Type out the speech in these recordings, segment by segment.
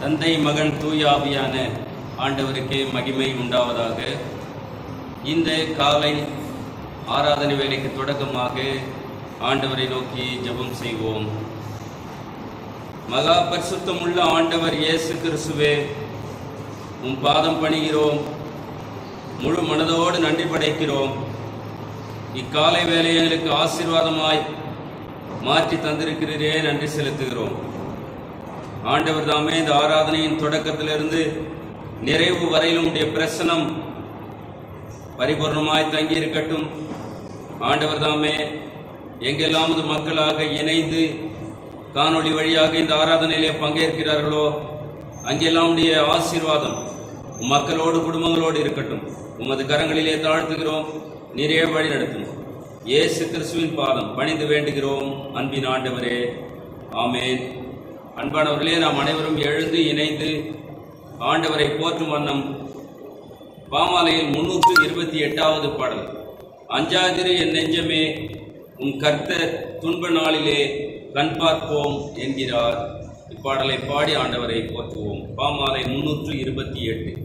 தந்தை மகன் தூயாவியான ஆண்டவருக்கே மகிமை உண்டாவதாக. இந்த காலை ஆராதனை வேலைக்கு தொடக்கமாக ஆண்டவரை நோக்கி ஜெபம் செய்வோம். மகா பரிசுத்தமுள்ள ஆண்டவர் இயேசு கிறிஸ்துவே, உம் பாதம் பணிகிறோம், முழு மனதோடு நன்றி படைக்கிறோம். இக்காலை வேலையை எங்களுக்கு ஆசீர்வாதமாய் மாற்றி தந்திருக்கிறீரே, நன்றி செலுத்துகிறோம். ஆண்டவர் தாமே இந்த ஆராதனையின் தொடக்கத்திலிருந்து நிறைவு வரையிலும் உடைய பிரசனம் பரிபூர்ணமாய் தங்கியிருக்கட்டும். ஆண்டவர் தாமே எங்கெல்லாம் மக்களாக இணைந்து காணொளி வழியாக இந்த ஆராதனையிலே பங்கேற்கிறார்களோ அங்கெல்லாம் உடைய ஆசீர்வாதம் மக்களோடு குடும்பங்களோடு இருக்கட்டும். உமது கரங்களிலே தாழ்த்துகிறோம், நிறைய வழி நடத்தும். இயேசு கிறிஸ்துவின் பாதம் பணிந்து வேண்டுகிறோம் அன்பின் ஆண்டவரே, ஆமேன். அன்பானவர்களே, நாம் அனைவரும் எழுந்து இணைந்து ஆண்டவரை போற்றும் வண்ணம் பாமாலையில் 328வது பாடல், அஞ்சாதிரு என் நெஞ்சமே உன் கர்த்தர் துன்ப நாளிலே கண் பார்ப்போம் என்கிறார். இப்பாடலை பாடி ஆண்டவரை போற்றுவோம். பாமாலை 328.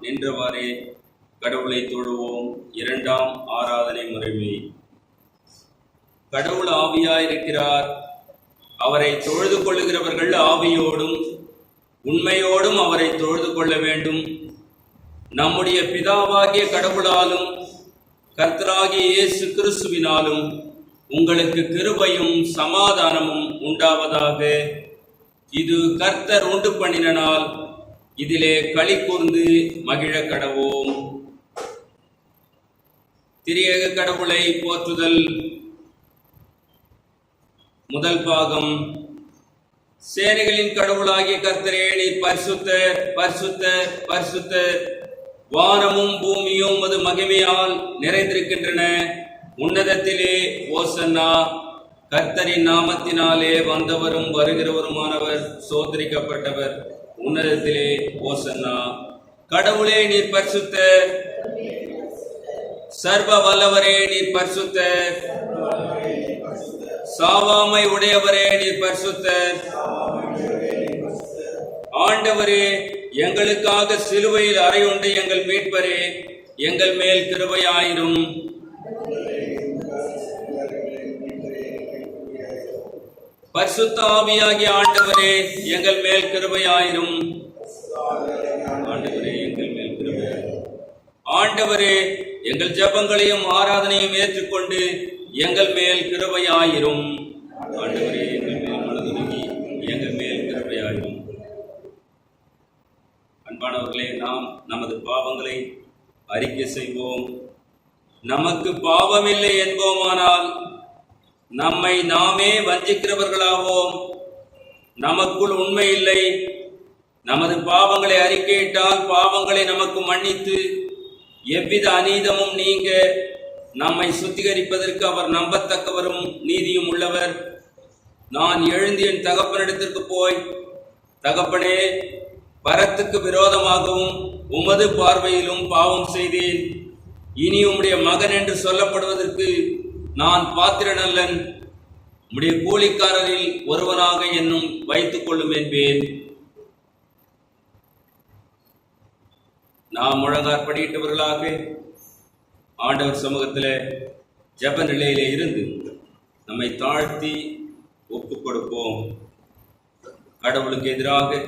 நின்றவாறே கடவுளை தொழுவோம். இரண்டாம் ஆராதனை முறைமை. கடவுள் ஆவியாயிருக்கிறார். அவரை தொழுது கொள்ளுகிறவர்கள் ஆவியோடும் உண்மையோடும் அவரை தொழுது கொள்ள வேண்டும். நம்முடைய பிதாவாகிய கடவுளாலும் கர்த்தராகிய இயேசு கிறிஸ்துவினாலும் உங்களுக்கு கிருபையும் சமாதானமும் உண்டாவதாக. இது கர்த்தர் உண்டு பண்ணின நாள், இதிலே களி கூர்ந்து மகிழ கடவோம். திரியேக கடவுளை போற்றுதல். முதல் பாகம். சேனைகளின் கடவுளாகிய கர்த்தரே, நீர் பரிசுத்தர், பரிசுத்தர், பரிசுத்தர். வானமும் பூமியும் அது மகிமையால் நிறைந்திருக்கின்றன. உன்னதத்திலே ஓசன்னா. கர்த்தரின் நாமத்தினாலே வந்தவரும் வருகிறவருமானவர் சோதரிக்கப்பட்டவர். உன்னதத்திலே ஓசன்னா. கடவுளே, நீர் பரிசுத்தர். சர்வ வல்லவரே, நீர் பரிசுத்தர். சாவாமை உடையவரே, நீர் பரிசுத்தர். ஆண்டவரே, எங்களுக்காக சிலுவையில் அறையுண்ட எங்கள் மீட்பரே, எங்கள் மேல் கிருபையாயிரும். பரிசுத்த ஆவியாகிய ஆண்டவரே, எங்கள் மேல் கிருபையாயிரும். ஆண்டவரே, எங்கள் மேல் கிருபையாயிரும். ஆண்டவரே, எங்கள் ஜெபங்களையும் ஆராதனையும் ஏற்றுக்கொண்டு எங்கள் மேல் கிருபையாயிரும். ஆண்டவரே, எங்கள் மேல் மனதுருகி எங்கள் மேல் கிருபையாயிரும். அன்பானவர்களே, நாம் நமது பாவங்களை அறிக்கை செய்வோம். நமக்கு பாவமில்லை என்போமானால் நம்மை நாமே வஞ்சிக்கிறவர்களாவோம். நமக்குள் உண்மை இல்லை. நமது பாவங்களை அறிக்கையிட்டால் பாவங்களை நமக்கு மன்னித்து எவ்வித அநீதமும் நீங்க நம்மை சுத்திகரிப்பதற்கு அவர் நம்பத்தக்கவரும் நீதியும் உள்ளவர். நான் எழுந்து என் தகப்பனிடத்திற்கு போய், தகப்பனே, பரத்துக்கு விரோதமாகவும் உமது பார்வையிலும் பாவம் செய்தேன். இனி உம்முடைய மகன் என்று சொல்லப்படுவதற்கு நான் பாத்திரனல்லன். உம்முடைய கூலிக்காரரில் ஒருவனாக என்னும் வைத்துக் கொள்ளும் என்பேன். நாம் முழங்காற்படியிட்டவர்களாக ஆண்டவர் சமூகத்தில் ஜெப நிலையிலே இருந்து நம்மை தாழ்த்தி ஒப்புக் கொடுப்போம். கடவுளுக்கு எதிராக,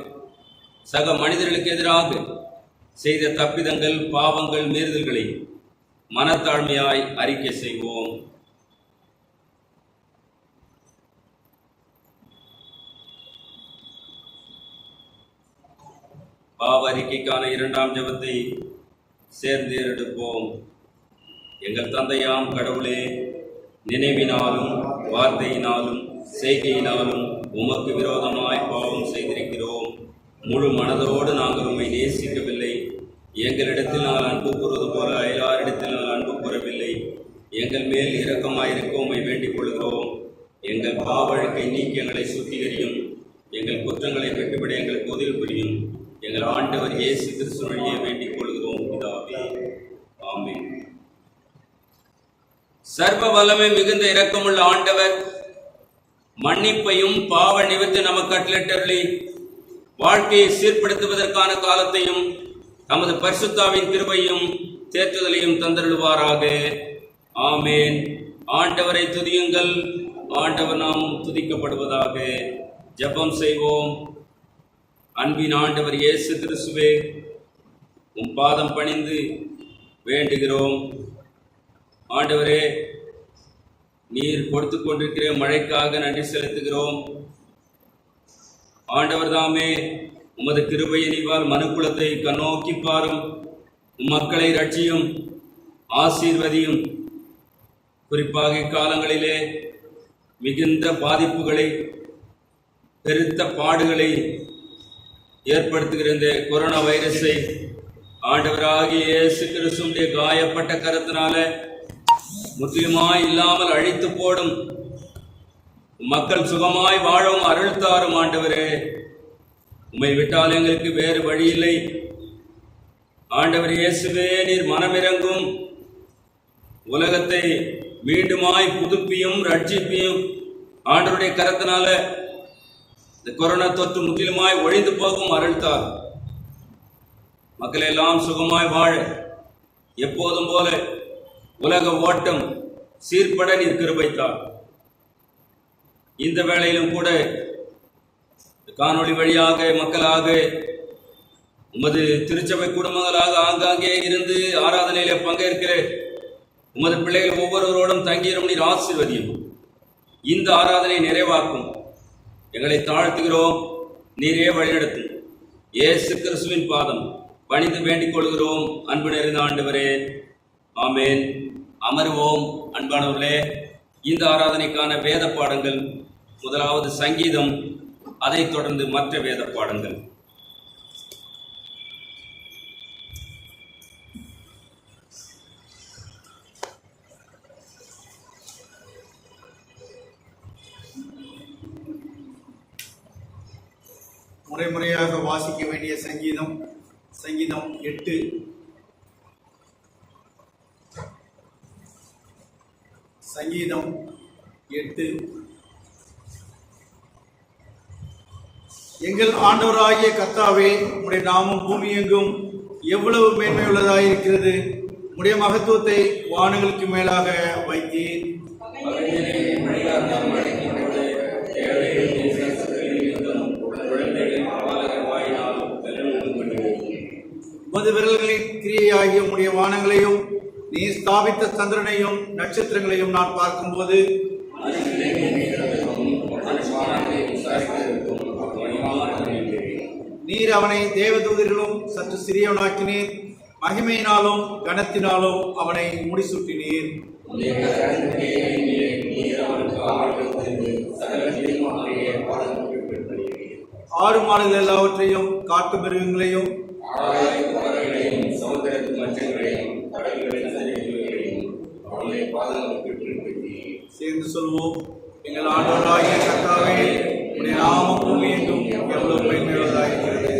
சக மனிதர்களுக்கு எதிராக செய்த தப்பிதங்கள், பாவங்கள், மீறுதல்களை மனத்தாழ்மையாய் அறிக்கை செய்வோம். பாவ அறிக்கைக்கான இரண்டாம் ஜெபத்தை சேர்ந்து எடுப்போம். எங்கள் தந்தையாம் கடவுளே, நினைவினாலும் வார்த்தையினாலும் செய்கையினாலும் உமக்கு விரோதமாய் பாவம் செய்திருக்கிறோம். முழு மனதோடு நாங்கள் உம்மை நேசிக்கவில்லை. எங்களிடத்தில் நாங்கள் அன்பு கூறுவது போல அயலாரிடத்தில் நாங்கள் அன்பு கூறவில்லை. எங்கள் மேல் இரக்கமாயிருக்க உம்மை வேண்டிக் கொள்கிறோம். எங்கள் பாவழுக்கை நீக்கி எங்களை சுத்திகரியும். எங்கள் குற்றங்களை விட்டுவிட எங்களுக்கு உதவி புரியும். எங்கள் ஆண்டவர் இயேசு கிறிஸ்து வழியே வேண்டிக் கொள்கிறோம் பிதாவே. ஆமென். சர்வ வல்லமை மிகுந்த இரக்கமுள்ள ஆண்டவர் மன்னிப்பையும் பாவ நிவர்த்தி நமக்கு கட்டளையிட்டருளி வாழ்க்கையை சீர்படுத்துவதற்கான காலத்தையும் நமது பரிசுத்தாவின் கிருபையும் தேற்றுதலையும் தந்தருள்வாராக. ஆமேன். ஆண்டவரை துதியுங்கள். ஆண்டவர் நாமும் துதிக்கப்படுவதாக. ஜெபம் செய்வோம். அன்பின் ஆண்டவர் இயேசு கிறிஸ்துவே, உம் பாதம் பணிந்து வேண்டுகிறோம். ஆண்டவரே, நீர் கொடுத்து கொண்டிருக்கிற மழைக்காக நன்றி செலுத்துகிறோம். ஆண்டவர் தாமே உமது கிருபையினால் மனுக்குலத்தை கண்ணோக்கி பாரும். மக்களை ரட்சியும், ஆசீர்வதியும். குறிப்பாக இக்காலங்களிலே மிகுந்த பாதிப்புகளை, பெருத்த பாடுகளை ஏற்படுத்துகிற இந்த கொரோனா வைரஸை ஆண்டவராகிய இயேசு கிறிஸ்துவின் காயப்பட்ட கரத்தினால முற்றிலுமாய் இல்லாமல் அழித்து போடும். மக்கள் சுகமாய் வாழவும் அருள் தாரும். ஆண்டவரே, உம்மை விட்டால் எங்களுக்கு வேறு வழி இல்லை. ஆண்டவர் இயேசுவே, நீர் மனமிரங்கும். உலகத்தை மீண்டுமாய் புதுப்பியும் ரட்சிப்பியும். ஆண்டவருடைய கரத்தினால இந்த கொரோனா தொற்று முற்றிலுமாய் ஒழிந்து போகும் அருள்தார். மக்கள் எல்லாம் சுகமாய் வாழ எப்போதும் போல உலக ஓட்டம் சீர்பட நீர் கிருபைத்தார். இந்த வேளையிலும் கூட காணொளி வழியாக மக்களாக உமது திருச்சபை குடும்பங்களாக ஆங்காங்கே இருந்து ஆராதனையில பங்கேற்கிற உமது பிள்ளைகள் ஒவ்வொருவரோடும் தங்கியிரும் நீர் ஆசீர்வதியும். இந்த ஆராதனை நிறைவாக்கும். எங்களை தாழ்த்துகிறோம், நீரே வழிநடத்தும். இயேசு கிறிஸ்துவின் பாதம் பணிந்து வேண்டிக் கொள்கிறோம் அன்பு நிறைந்த ஆண்டவரே, ஆமேன். அமர்வோம். அன்பானவர்களே, இந்த ஆராதனைக்கான வேத பாடங்கள் முதலாவது சங்கீதம், அதைத் தொடர்ந்து மற்ற வேத பாடங்கள். முறைமுறையாக வாசிக்க வேண்டிய சங்கீதம் 8. சங்கீதம் 8. எங்கள் ஆண்டவராகிய கர்த்தாவே, உம்முடைய நாமம் பூமி எங்கும் எவ்வளவு மேன்மையுள்ளதாயிருக்கிறது. உம்முடைய மகத்துவத்தை வானங்களுக்கு மேலாக வைத்தீர். உமது விரல்களின் கிரியையாகிய உம்முடைய வானங்களையும் நீ ஸ்தாபித்த சந்திரனையும் நட்சத்திரங்களையும் நான் பார்க்கும்போது நீர் அவனை தேவதூதர்களும் சற்று சிறியவனாக்கினீர். மகிமையினாலும் கனத்தினாலும் அவனை முடிசூட்டினீர். ஆடு மாடுகள் எல்லாவற்றையும் காட்டு மிருகங்களையும் சேர்ந்து சொல்வோம். எங்கள் ஆண்டவராகிய கர்த்தாவே, உம்முடைய நாமம் பூமி எங்கும் எவ்வளவு மேன்மையுள்ளதாயிருக்கிறது.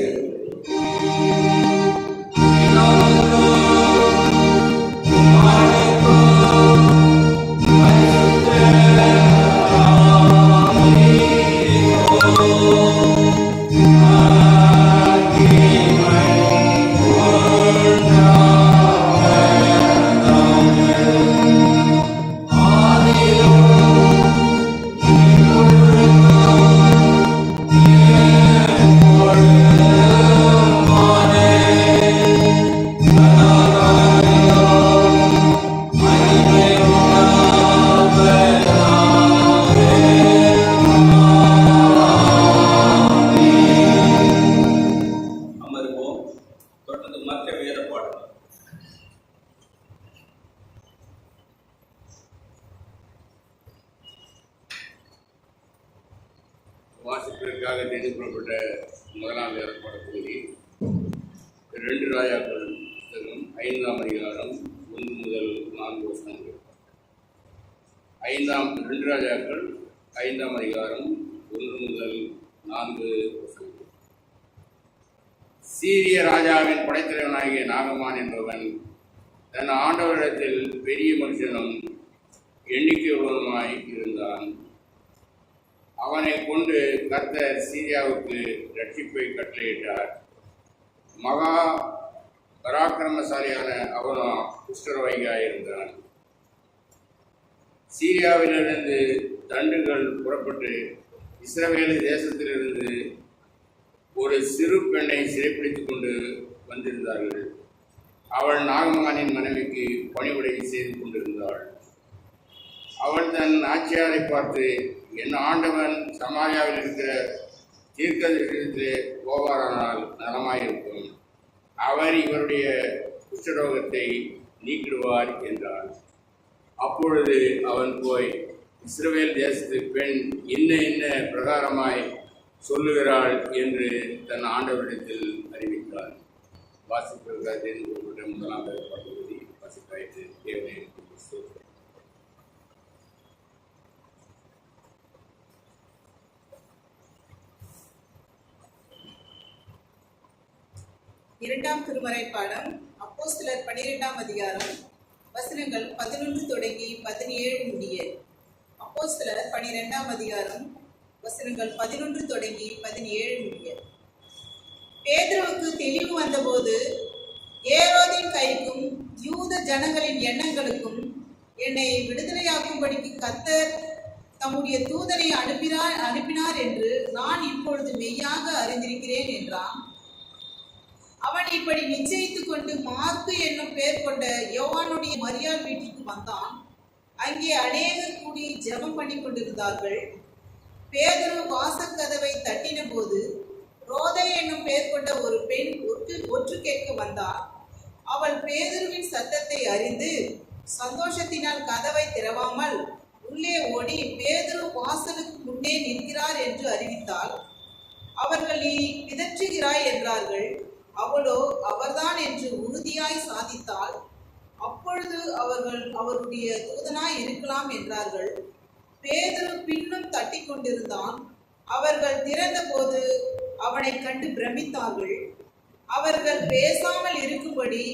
வாசிப்பிற்காக தெரிந்துகொள்ளப்பட்ட முதலாம் வேறுபாடு பகுதி 2 ராஜாக்கள் புத்தகம் 5ஆம் அதிகாரம் 1 முதல் 4 வசனங்கள். 2 ராஜாக்கள் 5ஆம் அதிகாரம் 1 முதல் 4 வசனங்கள். சீரிய ராஜாவின் படைத்தலைவனாகிய நாகமான் என்பவன் தன் ஆண்டவரிடத்தில் பெரிய மனுஷனும் எண்ணிக்கையுள்ளவனுமாய் இருந்தான். அவனை கொண்டு கர்த்தர் சீரியாவுக்கு ரட்சிப்பை கட்டளையிட்டார். மகா பராக்கிரமசாலியான அவனும் குஷ்டரோகியாயிருந்தான். சீரியாவிலிருந்து தண்டுகள் புறப்பட்டு இஸ்ரவேல் தேசத்திலிருந்து ஒரு சிறு பெண்ணை சிறைப்பிடித்துக் கொண்டு வந்திருந்தார்கள். அவள் நாகமானின் மனைவிக்கு பணிவிடை செய்து கொண்டிருந்தாள். அவள் தன் ஆட்சியாரை பார்த்து, என் ஆண்டவன் சமாரியாவில் இருக்கிற தீர்க்கதரிசியிடத்திலே போவாரானால் நலமாயிருக்கும். அவர் இவருடைய குஷ்டரோகத்தை நீக்கிடுவார் என்றார். அப்பொழுது அவன் போய், இஸ்ரவேல் தேசத்து பெண் இன்ன பிரகாரமாய் சொல்லுகிறாள் என்று தன் ஆண்டவரிடத்தில் அறிவித்தார். வாசிப்பதற்காக தெரிந்து கொள்ளப்பட்ட முதலாம் பகுதி வாசிப்பாயிற்று. தேவனை இரண்டாம் திருமறை பாடம். அப்போஸ்தலர் 12ஆம் அதிகாரம் வசனங்கள் 11 தொடங்கி 17 முடிய. அப்போஸ்தலர் 12ஆம் அதிகாரம் வசனங்கள் 11 தொடங்கி 17 முடிய. பேதுருவுக்கு தெளிவு வந்தபோது, ஏரோதின் கைக்கும் யூத ஜனங்களின் எண்ணங்களுக்கும் என்னை விடுதலையாக்கும்படிக்கு கர்த்தர் தம்முடைய தூதனை அனுப்பினார் என்று நான் இப்பொழுது மெய்யாக அறிந்திருக்கிறேன் என்றான். அவன் இப்படி நிச்சயித்துக் கொண்டு மார்க்கு என்னும் பெயர் கொண்ட யோவானுடைய மரியாள் வீட்டிற்கு வந்தான். அங்கே அநேகர் கூடி ஜெபம் பண்ணி கொண்டிருந்தார்கள். பேதுரு வாசற்கதவை தட்டின போது ரோதை என்னும் பெயர் கொண்ட ஒரு பெண் ஒற்று கேட்க வந்தாள். அவள் பேதுருவின் சத்தத்தை அறிந்து சந்தோஷத்தினால் கதவை திறவாமல் உள்ளே ஓடி பேதுரு வாசலுக்கு முன்னே நிற்கிறார் என்று அறிவித்தாள். அவர்கள் நீ பிதற்றுகிறாய் என்றார்கள். அவளோ அவர்தான் என்று உறுதியாய் சாதித்தாள். அப்பொழுது அவர்கள் அவருடைய தூதனாய் இருக்கலாம் என்றார்கள். பேதுரு பின்னும் தட்டி கொண்டிருந்தான். அவர்கள் திறந்த போது அவனை கண்டு பிரமித்தார்கள். அவர்கள் பேசாமல் இருக்கும்படி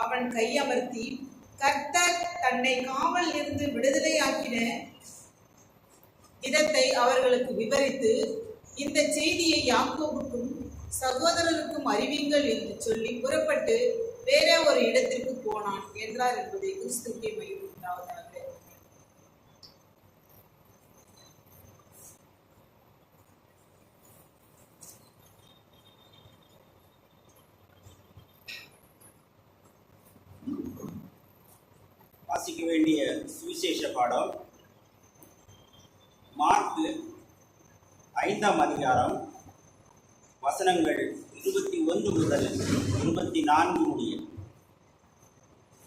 அவன் கையமர்த்தி கர்த்தர் தன்னை காவல் இருந்து விடுதலையாக்கின விதத்தை அவர்களுக்கு விவரித்து, இந்த செய்தியை யாக்கோபுக்கும் சகோதரருக்கும் அறிவிங்கள் என்று சொல்லி புறப்பட்டு வேற ஒரு இடத்திற்கு போனான் என்றார் என்பதை கிறிஸ்துவுக்கே மகிமை உண்டாவதாக. வாசிக்க வேண்டிய சுவிசேஷ பாடம் மார்க்கு 5ஆம் அதிகாரம் வசனங்கள் 21 முதல் 24 முடிய.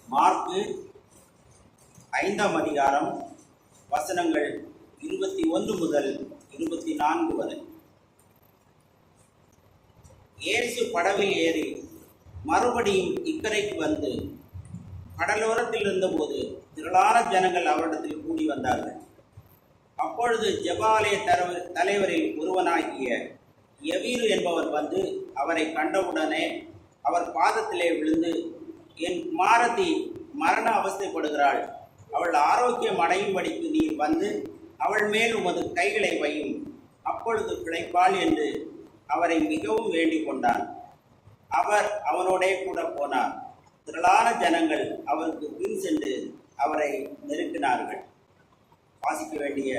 மார்க்கு 5ஆம் அதிகாரம் வசனங்கள் 21 முதல் 24 வரை. இயேசு படவில் ஏறி மறுபடியும் இக்கரைக்கு வந்து கடலோரத்தில் இருந்தபோது திரளான ஜனங்கள் அவரிடத்தில் கூடி வந்தார்கள். அப்பொழுது ஜெபாலய தலைவரில் ஒருவனாகிய யவீரு என்பவர் வந்து அவரை கண்டவுடனே அவர் பாதத்திலே விழுந்து, என் குமாரத்தி மரண அவஸ்தைப்படுகிறாள், அவள் ஆரோக்கியம் அடையும்படிக்கு நீர் வந்து அவள் மேல் உமது கைகளை வையும், அப்பொழுது பிழைப்பாள் என்று அவரை மிகவும் வேண்டிக் கொண்டார். அவர் அவனோடே கூட போனார். திரளான ஜனங்கள் அவருக்கு பின் சென்று அவரை நெருக்கினார்கள். வாசிக்க வேண்டிய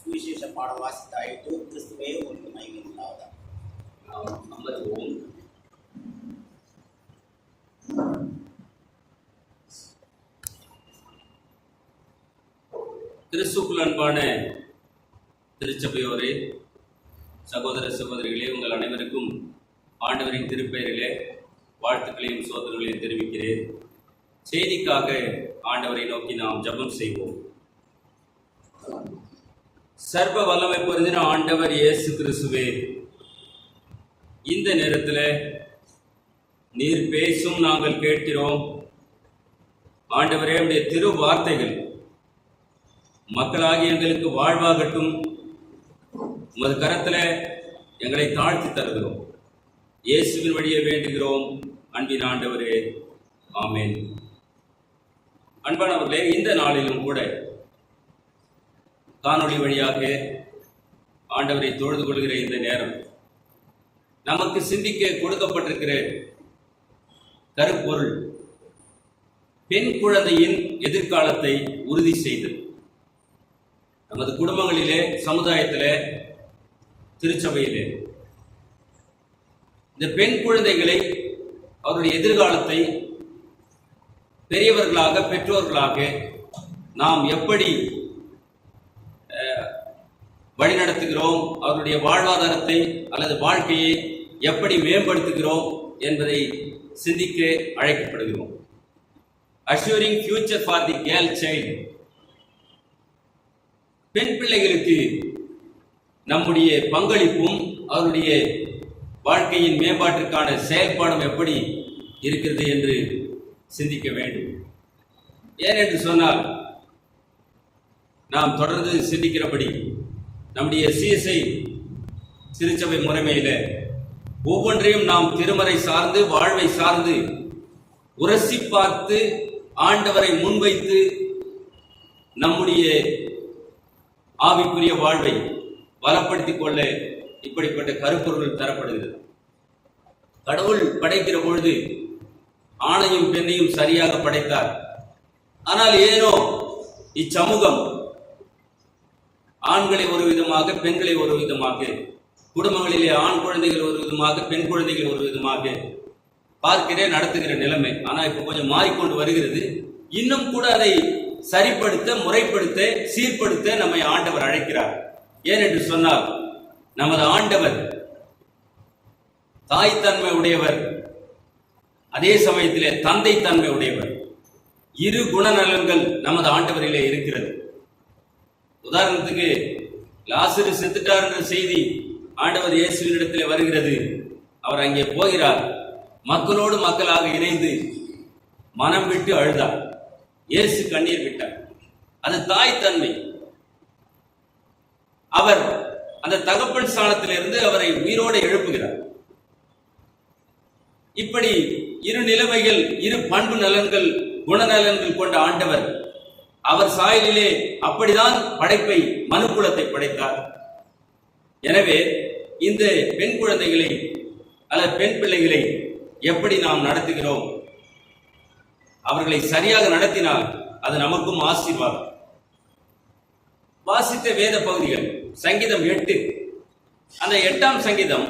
சுவிசேஷ பாடம் வாசித்தாயிட்டு. கிறிஸ்துவே உங்களுக்கு மகிமை உண்டாவதாக. அமர்வோம். கிறிஸ்துக்குள் அன்பான திருச்சபையோரே, சகோதர சகோதரிகளே, உங்கள் அனைவருக்கும் ஆண்டவரின் திருப்பெயரிலே வாழ்த்துக்களையும் சோதனைகளையும் தெரிவிக்கிறேன். செய்திக்காக ஆண்டவரை நோக்கி நாம் ஜெபம் செய்வோம். சர்வ வல்லமை பொருந்தின ஆண்டவர் இயேசு கிறிஸ்துவே, இந்த நேரத்தில் நீர் பேசும் நாங்கள் கேட்கிறோம். ஆண்டவரே, உடைய திரு வார்த்தைகள் மக்களாகி எங்களுக்கு வாழ்வாகட்டும். உமது கரத்தில் எங்களை தாழ்த்தி தருகிறோம். இயேசுவின் வழியை வேண்டுகிறோம் அன்பின் ஆண்டவரே, ஆமென். அன்பானவர்களே, இந்த நாளிலும் கூட காணொளி வழியாக ஆண்டவரை தொழுது கொள்கிற இந்த நேரம் நமக்கு சிந்திக்க கொடுக்கப்பட்டிருக்கிற கருப்பொருள் பெண் குழந்தையின் எதிர்காலத்தை உறுதி செய்தல். நமது குடும்பங்களிலே, சமுதாயத்திலே, திருச்சபையிலே இந்த பெண் குழந்தைகளை அவருடைய எதிர்காலத்தை பெரியவர்களாக, பெற்றோர்களாக நாம் எப்படி வழிநடத்துகிறோம், அவருடைய வாழ்வாதாரத்தை அல்லது வாழ்க்கையை எப்படி மேம்படுத்துகிறோம் என்பதை சிந்திக்க அழைக்கப்படுகிறோம். Assuring future for the girl child. பெண் பிள்ளைகளுக்கு நம்முடைய பங்களிப்பும் அவருடைய வாழ்க்கையின் மேம்பாட்டிற்கான செயல்பாடும் எப்படி இருக்கிறது என்று சிந்திக்க வேண்டும். ஏனென்று சொன்னால், நாம் தொடர்ந்து சிந்திக்கிறபடி நம்முடைய சிஎஸ்ஐ திருச்சபை முறைமையில் ஒவ்வொன்றையும் நாம் திருமறை சார்ந்து, வாழ்வை சார்ந்து உரசி பார்த்து, ஆண்டவரை முன்வைத்து நம்முடைய ஆவிக்குரிய வாழ்வை பலப்படுத்திக் கொள்ள இப்படிப்பட்ட கருப்பொருள் தரப்படுகிறது. கடவுள் படைக்கிற பொழுது ஆணையும் பெண்ணையும் சரியாக படைத்தார். ஆனால் ஏனோ இச்சமூகம் ஆண்களை ஒரு விதமாக, பெண்களை ஒரு விதமாக, குடும்பங்களிலே ஆண் குழந்தைகள் ஒரு விதமாக, பெண் குழந்தைகள் ஒரு விதமாக பார்க்கிற நடத்துகிற நிலைமை. ஆனா இப்ப கொஞ்சம் மாறிக்கொண்டு வருகிறது. இன்னும் கூட அதை சரிப்படுத்த, முறைப்படுத்த, சீர்படுத்த நம்மை ஆண்டவர் அழைக்கிறார். ஏனென்று சொன்னால் நமது ஆண்டவர் தாய்த்தன்மை உடையவர், அதே சமயத்திலே தந்தை தன்மை உடையவர். இரு குணநலன்கள் நமது ஆண்டவரிலே இருக்கிறது. உதாரணத்துக்கு லாசரு செத்துட்டார் என்ற செய்தி ஆண்டவர் இயேசுவினிடத்திலே வருகிறது. அவர் அங்கே போகிறார். மக்களோடு மக்களாக இணைந்து மனம் விட்டு அழுதார். இயேசு கண்ணீர் விட்டார். அது தாய்த்தன்மை. அவர் அந்த தகப்பன் ஸ்தானத்திலிருந்து அவரை உயிரோடு எழுப்புகிறார். இப்படி இரு நிலைமைகள், இரு பண்பு நலன்கள், குணநலன்கள் கொண்ட ஆண்டவர் அவர் சாயலிலே அப்படிதான் படைப்பை, மனுக்குலத்தை படைத்தார். எனவே இந்த பெண் குழந்தைகளை அல்லது பெண் பிள்ளைகளை எப்படி நாம் நடத்துகிறோம்? அவர்களை சரியாக நடத்தினால் அது நமக்கும் ஆசீர்வாதம். வாசித்த வேத பகுதிகள் சங்கீதம் 8. அந்த 8ஆம் சங்கீதம்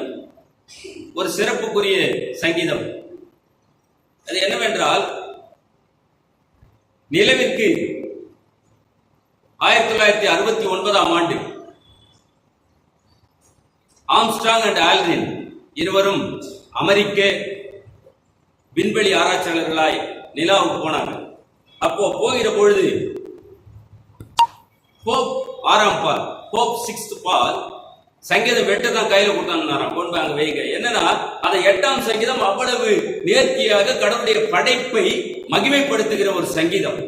ஒரு சிறப்புக்குரிய சங்கீதம். அது என்னவென்றால், நிலவிற்கு 1969ஆம் ஆண்டு ஆம்ஸ்ட்ராங் அண்ட் ஆல்ட்ரின் இருவரும் அமெரிக்க விண்வெளி ஆராய்ச்சியாளர்களாய் நிலாவுக்கு போனாங்க. அப்போ போகிற பொழுது போப் 6ஆம் பால், போப் 6th பால் சங்கீதம் 8 தான் கையில கொடுத்தாங்க. கொண்டு அங்க வைங்க. என்னன்னா, அந்த 8ஆம் சங்கீதம் அவ்வளவு நேர்த்தியாக கடவுளுடைய படைப்பை மகிமைப்படுத்துகிற ஒரு சங்கீதம்.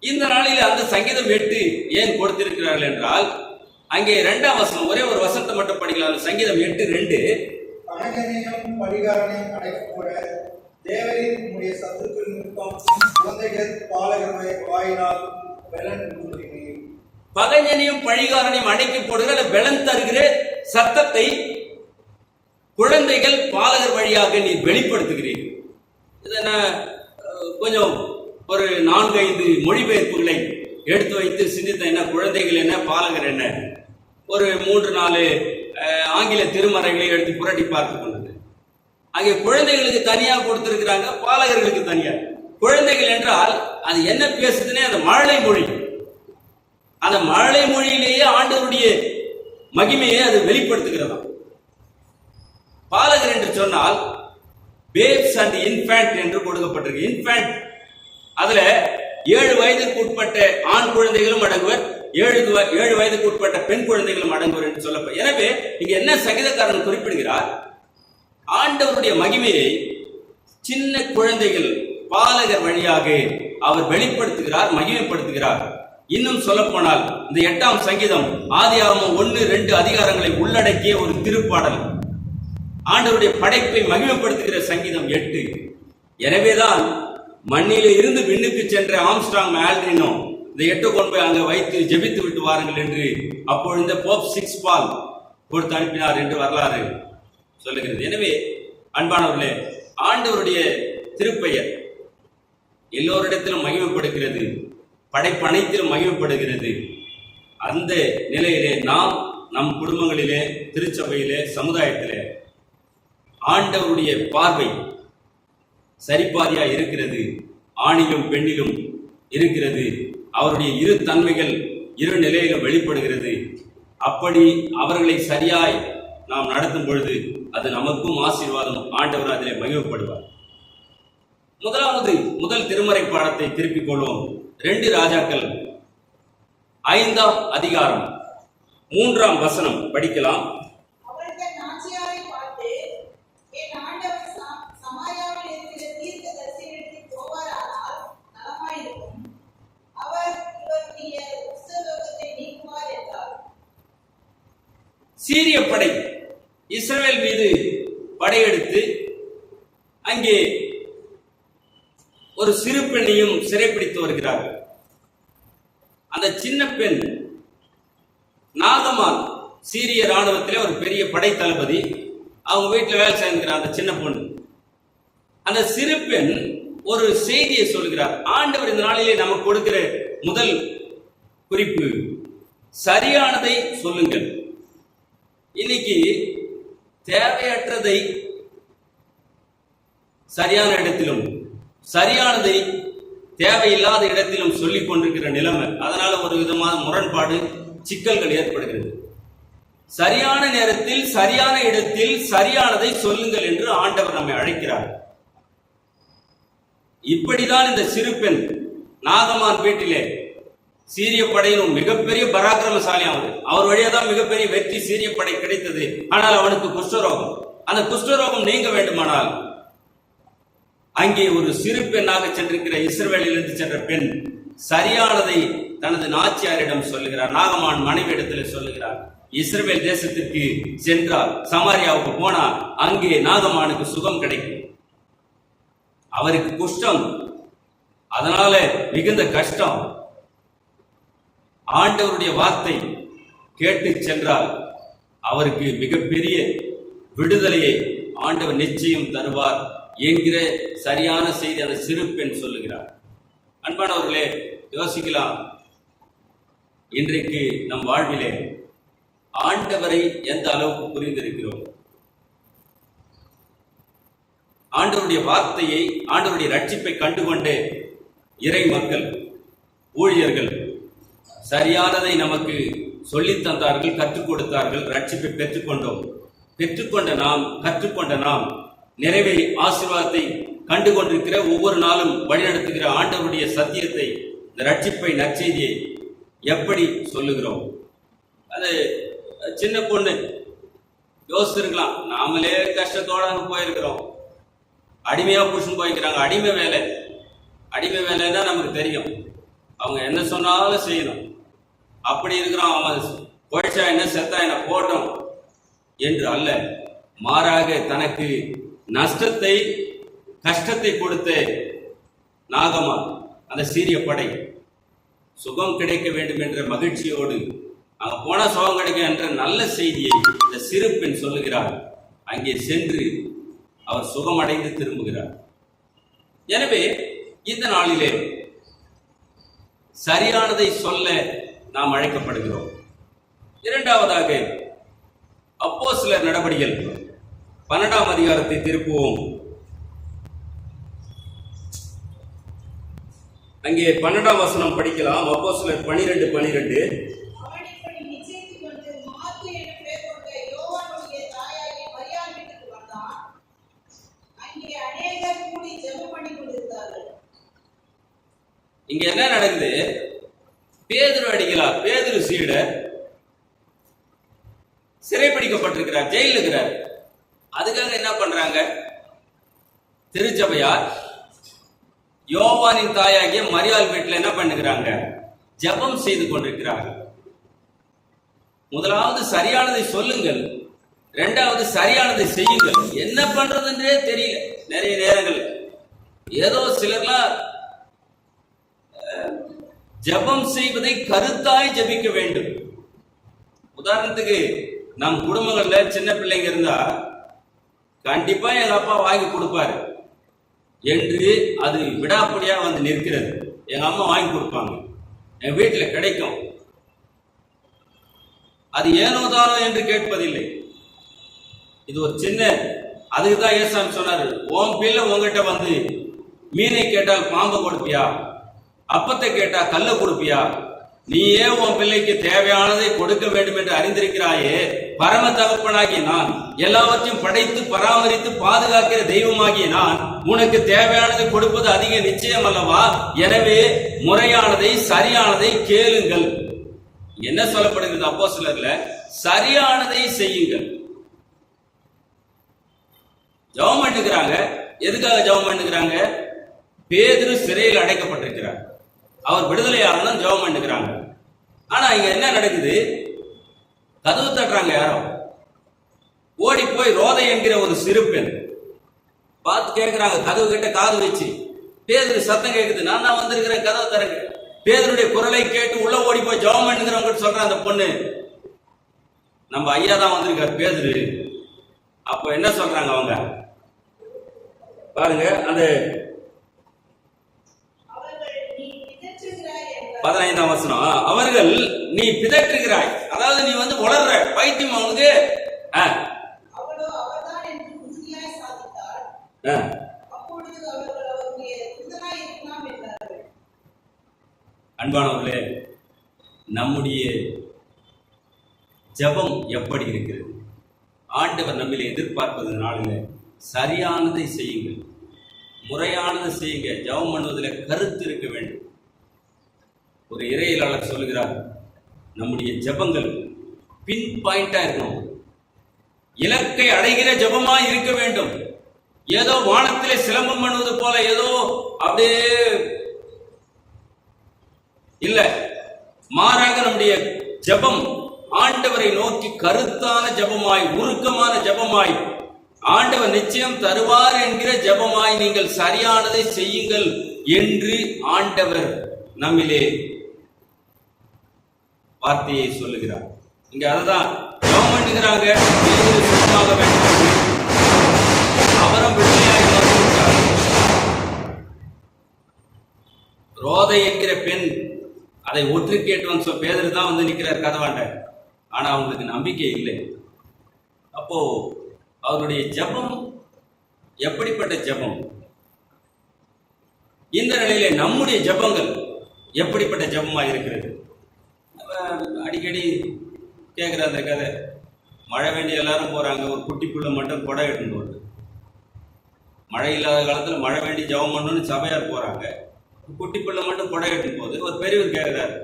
இந்த நாளில் அந்த சங்கீதம் 8 ஏன் கொடுத்திருக்கிறார்கள் என்றால், அங்கே 2ஆம் வசனம், ஒரே ஒரு வசனத்தை மட்டும் படிக்கலாம். சங்கீதம் 8:2. பகஞ்சனையும் பரிகாரனையும் அடைக்கப்பட தேவரின் உம்முடைய சத்துருக்கள் நிமித்தம் குழந்தைகள் பாலகருடைய வாயினால் வெள்ளன் கூறுகிறீர். பகஞ்சனையும் பழிகாரனையும் அடைக்கி போடுகிற வெள்ளம் தருகிற சத்தத்தை குழந்தைகள் பாலகர் வழியாக நீ வெளிப்படுத்துகிறீர். இதை நான் கொஞ்சம் ஒரு 4-5 மொழிபெயர்ப்புகளை எடுத்து வைத்து சிந்தித்த. என்ன குழந்தைகள் என்ன, பாலகர் என்ன, ஒரு 3-4 ஆங்கில திருமறைகளை எடுத்து புரட்டி பார்த்து கொண்டது. அங்கே குழந்தைகளுக்கு தனியாக கொடுத்திருக்கிறாங்க, பாலகர்களுக்கு தனியாக. குழந்தைகள் என்றால் அது என்ன பேசுதுன்னே அந்த மழலை மொழி. அந்த மழலை மொழியிலேயே ஆண்டவருடைய மகிமையை அது வெளிப்படுத்துகிறதா. பாலகர் என்று சொன்னால் பேப்ஸ் அண்ட் இன்ஃபேண்ட் என்று கொடுக்கப்பட்டிருக்கு. இன்ஃபேண்ட் அதுல 7 வயதுக்கு உட்பட்ட ஆண் குழந்தைகளும் அடங்குவர், 7 வயதுக்கு உட்பட்ட பெண் குழந்தைகளும் அடங்குவர் என்று சொல்லப்படும். எனவே இங்க என்ன சங்கீதக்காரன் குறிப்பிடுகிறார்? ஆண்டவருடைய மகிமையை சின்ன குழந்தைகள் பாலகர் வழியாக அவர் வெளிப்படுத்துகிறார், மகிமைப்படுத்துகிறார். இன்னும் சொல்ல போனால் இந்த 8ஆம் சங்கீதம் ஆதியாகமம் 1-2 அதிகாரங்களை உள்ளடக்கிய ஒரு திருப்பாடல். ஆண்டவருடைய படைப்பை மகிமைப்படுத்துகிற சங்கீதம் 8. எனவேதான் மண்ணிலே இருந்து விண்ணுக்கு சென்ற ஆம்ஸ்ட்ராங் ஆல்ட்ரினோ இந்த 8 கொண்டு போய் அங்க வைத்து ஜெபித்து விட்டு வாருங்கள் என்று அப்பொழுது இந்த போப் 6 பால் கொடுத்து அனுப்பினார் என்று வரலாறு சொல்லுகிறது. எனவே அன்பானவர்களே, ஆண்டவருடைய திருப்பெயர் எல்லோரிடத்திலும் மகிமைப்படுகிறது, படைப்பு அனைத்திலும் மகிமைப்படுகிறது. அந்த நிலையிலே நாம் நம் குடும்பங்களிலே, திருச்சபையிலே, சமுதாயத்திலே ஆண்டவருடைய பார்வை சரிபாதியா இருக்கிறது, ஆணிலும் பெண்ணிலும் இருக்கிறது. அவருடைய இரு தன்மைகள் இரு நிலையிலும் வெளிப்படுகிறது. அப்படி அவர்களை சரியாய் நாம் நடத்தும் பொழுது அது நமக்கும் ஆசீர்வாதம். ஆண்டவர் அதிலே மகிமைப்படுவார். முதல் திருமறை பாடத்தை திருப்பிக் கொள்வோம். 2 ராஜாக்கள் 5ஆம் அதிகாரம் 3ஆம் வசனம் படிக்கலாம். சீரிய படை இஸ்ரவேல் மீது படையெடுத்து அங்கே ஒரு சிறு பெண்ணையும் சிறைப்பிடித்து வருகிறார்கள். அந்த சின்ன பெண் நாகமான், சீரிய ராணுவத்திலே ஒரு பெரிய படை தளபதி. அவங்க வீட்டில் வேலை செய்கிறார் அந்த சின்ன பொண்ணு. அந்த சிறு பெண் ஒரு செய்தியை சொல்கிறார். ஆண்டவர் இந்த நாளிலே நமக்கு கொடுக்கிற முதல் குறிப்பு, சரியானதை சொல்லுங்கள். இன்னைக்கு தேவையற்றதை சரியான இடத்திலும் சரியானதை தேவையில்லாத இடத்திலும் சொல்லிக் கொண்டிருக்கிற நிலைமை. அதனால ஒரு விதமான முரண்பாடு, சிக்கல்கள் ஏற்படுகிறது. சரியான நேரத்தில் சரியான இடத்தில் சரியானதை சொல்லுங்கள் என்று ஆண்டவர் நம்மை அழைக்கிறார். இப்படிதான் இந்த சிறு பெண் நாகமான் வீட்டிலே சீரிய படையின் மிகப்பெரிய பராக்கிரமசாலி அவர் வழியா தான் மிகப்பெரிய வெற்றி சீரிய படை கிடைத்தது. ஆனால் அவனுக்கு குஷ்டரோகம். அந்த குஷ்டரோகம் நீங்க வேண்டுமானால் அங்கே ஒரு சிறு பெண்ணாக சென்றிருக்கிற இஸ்ரவேலிலிருந்து சென்ற பெண் சரியானதை தனது நாச்சியாரிடம் சொல்லுகிறார். நாகமான் மனைவியிடத்தில் சொல்லுகிறார். இஸ்ரவேல் தேசத்திற்கு சென்றால், சமாரியாவுக்கு போனால் அங்கே நாகமானுக்கு சுகம் கிடைக்கும். அவருக்கு குஷ்டம், அதனால மிகுந்த கஷ்டம். ஆண்டவருடைய வார்த்தை கேட்டு சென்றால் அவருக்கு மிகப்பெரிய விடுதலையை ஆண்டவர் நிச்சயம் தருவார் என்கிற சரியான செய்தி அந்த சிறு பெண் சொல்லுகிறார். அன்பானவர்களே, யோசிக்கலாம், இன்றைக்கு நம் வாழ்விலே ஆண்டவரை எந்த அளவுக்கு புரிந்திருக்கிறோம்? ஆண்டவருடைய வார்த்தையை, ஆண்டவருடைய ரட்சிப்பை கண்டுகொண்டு இறை மக்கள், ஊழியர்கள் சரியானதை நமக்கு சொல்லித் தந்தார்கள், கற்றுக் கொடுத்தார்கள். ரட்சிப்பை பெற்றுக்கொண்ட நாம், கற்றுக்கொண்ட நாம் நிறைவை, ஆசீர்வாதத்தை கண்டுகொண்டிருக்கிற, ஒவ்வொரு நாளும் வழிநடத்துகிற ஆண்டவருடைய சத்தியத்தை, இந்த ரட்சிப்பை, நற்செய்தியை எப்படி சொல்லுகிறோம்? அது சின்ன பொண்ணு யோசிச்சிருக்கலாம், நாமளே கஷ்டத்தோட போயிருக்கிறோம், அடிமையா புருஷன் போய்க்கிறாங்க. அடிமை வேலைன்னா நமக்கு தெரியும், அவங்க என்ன சொன்னாலும் செய்யணும். அப்படி இருக்கிறோம், அவன் பொழைச்சா என்ன, செத்தா என்ன, போட்டோம் என்று அல்ல, மாறாக தனக்கு நஷ்டத்தை, கஷ்டத்தை கொடுத்த நாகமா அந்த சீரிய படை சுகம் கிடைக்க வேண்டும் என்ற மகிழ்ச்சியோடு அங்க போன சுகம் கிடைக்கும் என்ற நல்ல செய்தியை இந்த சிறு பெண் சொல்லுகிறார். அங்கே சென்று அவர் சுகமடைந்து திரும்புகிறார். எனவே இந்த நாளிலே சரியானதை சொல்ல நாம் அழைக்கப்படுகிறோம். இரண்டாவதாக அப்போஸ்தலர் நடபடிகள் 12ஆம் அதிகாரத்தை திருப்புவோம். அங்கே 12ஆம் வசனம் படிக்கலாம். அப்போஸ்தலர் 12:12. இங்க என்ன நடக்குது? பேதுரு அடிகளார், பேதுரு சீடர் சிறைப்பிடிக்கப்பட்டிருக்கிறார், ஜெயில இருக்கிறார். அதுக்காக என்ன பண்றாங்க? திருச்சபையார் யோவானின் தாயாகிய மரியாள் வீட்டில் என்ன பண்ணுகிறாங்க? ஜெபம் செய்து கொண்டிருக்கிறார்கள். முதலாவது சரியானதை சொல்லுங்கள், இரண்டாவது சரியானதை செய்யுங்கள். என்ன பண்றதுன்றே தெரியல. நிறைய நேரங்கள் ஏதோ சிலர்லாம் ஜெபம் செய்வதை கருத்தாய் ஜெபிக்க வேண்டும். உதாரணத்துக்கு நம் குடும்பங்கள்ல சின்ன பிள்ளைங்க இருந்தா கண்டிப்பா எங்க அப்பா வாங்கி கொடுப்பாரு என்று அது விடாப்படியா வந்து நிற்கிறது. எங்க அம்மா வாங்கி கொடுப்பாங்க, என் வீட்டுல கிடைக்கும். அது ஏனோதானோ என்று கேட்பதில்லை. இது ஒரு சின்ன, அதுக்குதான் ஏசாமி சொன்னாரு, உன் பிள்ளை உங்ககிட்ட வந்து மீனை கேட்டால் பாம்பை கொடுப்பியா, அப்பத்தை கேட்டா கல்ல கொடுப்பியா? நீயே உன் பிள்ளைக்கு தேவையானதை கொடுக்க வேண்டும் என்று அறிந்திருக்கிறாயே. பரம தகப்பனாகிய நான், எல்லாவற்றையும் படைத்து பராமரித்து பாதுகாக்கிற தெய்வமாகிய நான் உனக்கு தேவையானதை கொடுப்பது அதிக நிச்சயம் அல்லவா? எனவே முறையானதை, சரியானதை கேளுங்கள். என்ன சொல்லப்படுகிறது அப்போஸ்தலர்ல? சரியானதை செய்யுங்கள். ஜெபம் பண்ணுகிறாங்க. எதுக்காக ஜெபம் பண்ணுகிறாங்க? பேதுரு சிறையில் அடைக்கப்பட்டிருக்கிறார், அவர் விடுதலையாகணும் ஜெபம் பண்ணுகிறாங்க. ஆனா இங்க என்ன நடக்குது? கதவு தட்டுறாங்க யாரோ. ஓடி போய் ரோதை என்கிற ஒரு சிறு பெண் பார்த்து கேட்கிறாங்க, கதவு கிட்ட காது வச்சு. பேதுரு சத்தம் கேட்குது, நான் தான் வந்திருக்கிறேன், கதவு தரங்க. பேதுருடைய குரலை கேட்டு உள்ள ஓடி போய் ஜெபம் பண்ணுகிறவங்க சொல்ற அந்த பொண்ணு, நம்ம ஐயா தான் வந்திருக்காரு பேதுரு. அப்போ என்ன சொல்றாங்க அவங்க பாருங்க, அந்த 15ஆம் வசனம். அவர்கள் நீ பிதற்றுகிறாய், அதாவது நீ வளர்ற பைத்தியம் அவனுக்கு. அவளோ அவர்தான் என்று உறுதியாய் சாதித்தாள். அப்பொழுது அவர்கள் அவருடைய புதனாய் இருக்கலாம் என்றார்கள். அன்பானவர்களே, நம்முடைய ஜெபம் எப்படி இருக்கிறது? ஆண்டவர் நம்மிலே எதிர்பார்ப்பது நாளில் சரியானதை செய்யுங்கள், முறையானதை செய்யுங்க. ஜெபம் பண்ணுவதில் கருத்து இருக்க வேண்டும். ஒரு இறையியலாளர் சொல்லுகிறார், நம்முடைய ஜெபங்கள் பின் பாயிண்டா இருக்கணும், இலக்கை அடைகிற ஜெபமா இருக்க வேண்டும். ஏதோ வானத்திலே சிலம்பம் பண்ணுவது போல ஏதோ அப்படியே இல்ல, மாறாக நம்முடைய ஜெபம் ஆண்டவரை நோக்கி கருத்தான ஜெபமாய், உருக்கமான ஜெபமாய், ஆண்டவர் நிச்சயம் தருவார் என்கிற ஜெபமாய் நீங்கள் சரியானதை செய்யுங்கள் என்று ஆண்டவர் நம்மிலே வார்த்தையை சொல்லுகிறார். இங்க அதுதான் ஜெபம் பண்ணுகிறாங்க, சுத்தமாக வேண்டும், அவரும் விடுதலையாகி வந்துவிட்டார். ரோதை என்கிற பெண் அதை ஒற்று கேட்டு பேதரு தான் நிற்கிறார் கதவாண்ட. ஆனா அவங்களுக்கு நம்பிக்கை இல்லை. அப்போ அவருடைய ஜெபம் எப்படிப்பட்ட ஜெபம்? இந்த நிலையில நம்முடைய ஜெபங்கள் எப்படிப்பட்ட ஜெபமா இருக்கிறது? அடிக்கடி கேட்கிற அந்த கதை, மழை வேண்டி எல்லாரும் போறாங்க, ஒரு குட்டிக்குள்ள மட்டும் கொடை எடுத்துட்டு போகுது. மழை இல்லாத காலத்துல மழை வேண்டி ஜெபம் பண்ணணும்னு சபையார் போறாங்க, குட்டிக்குள்ள மட்டும் கொடை எடுத்துட்டு போகுது. ஒரு பெரியவர் கேட்கிறாரு,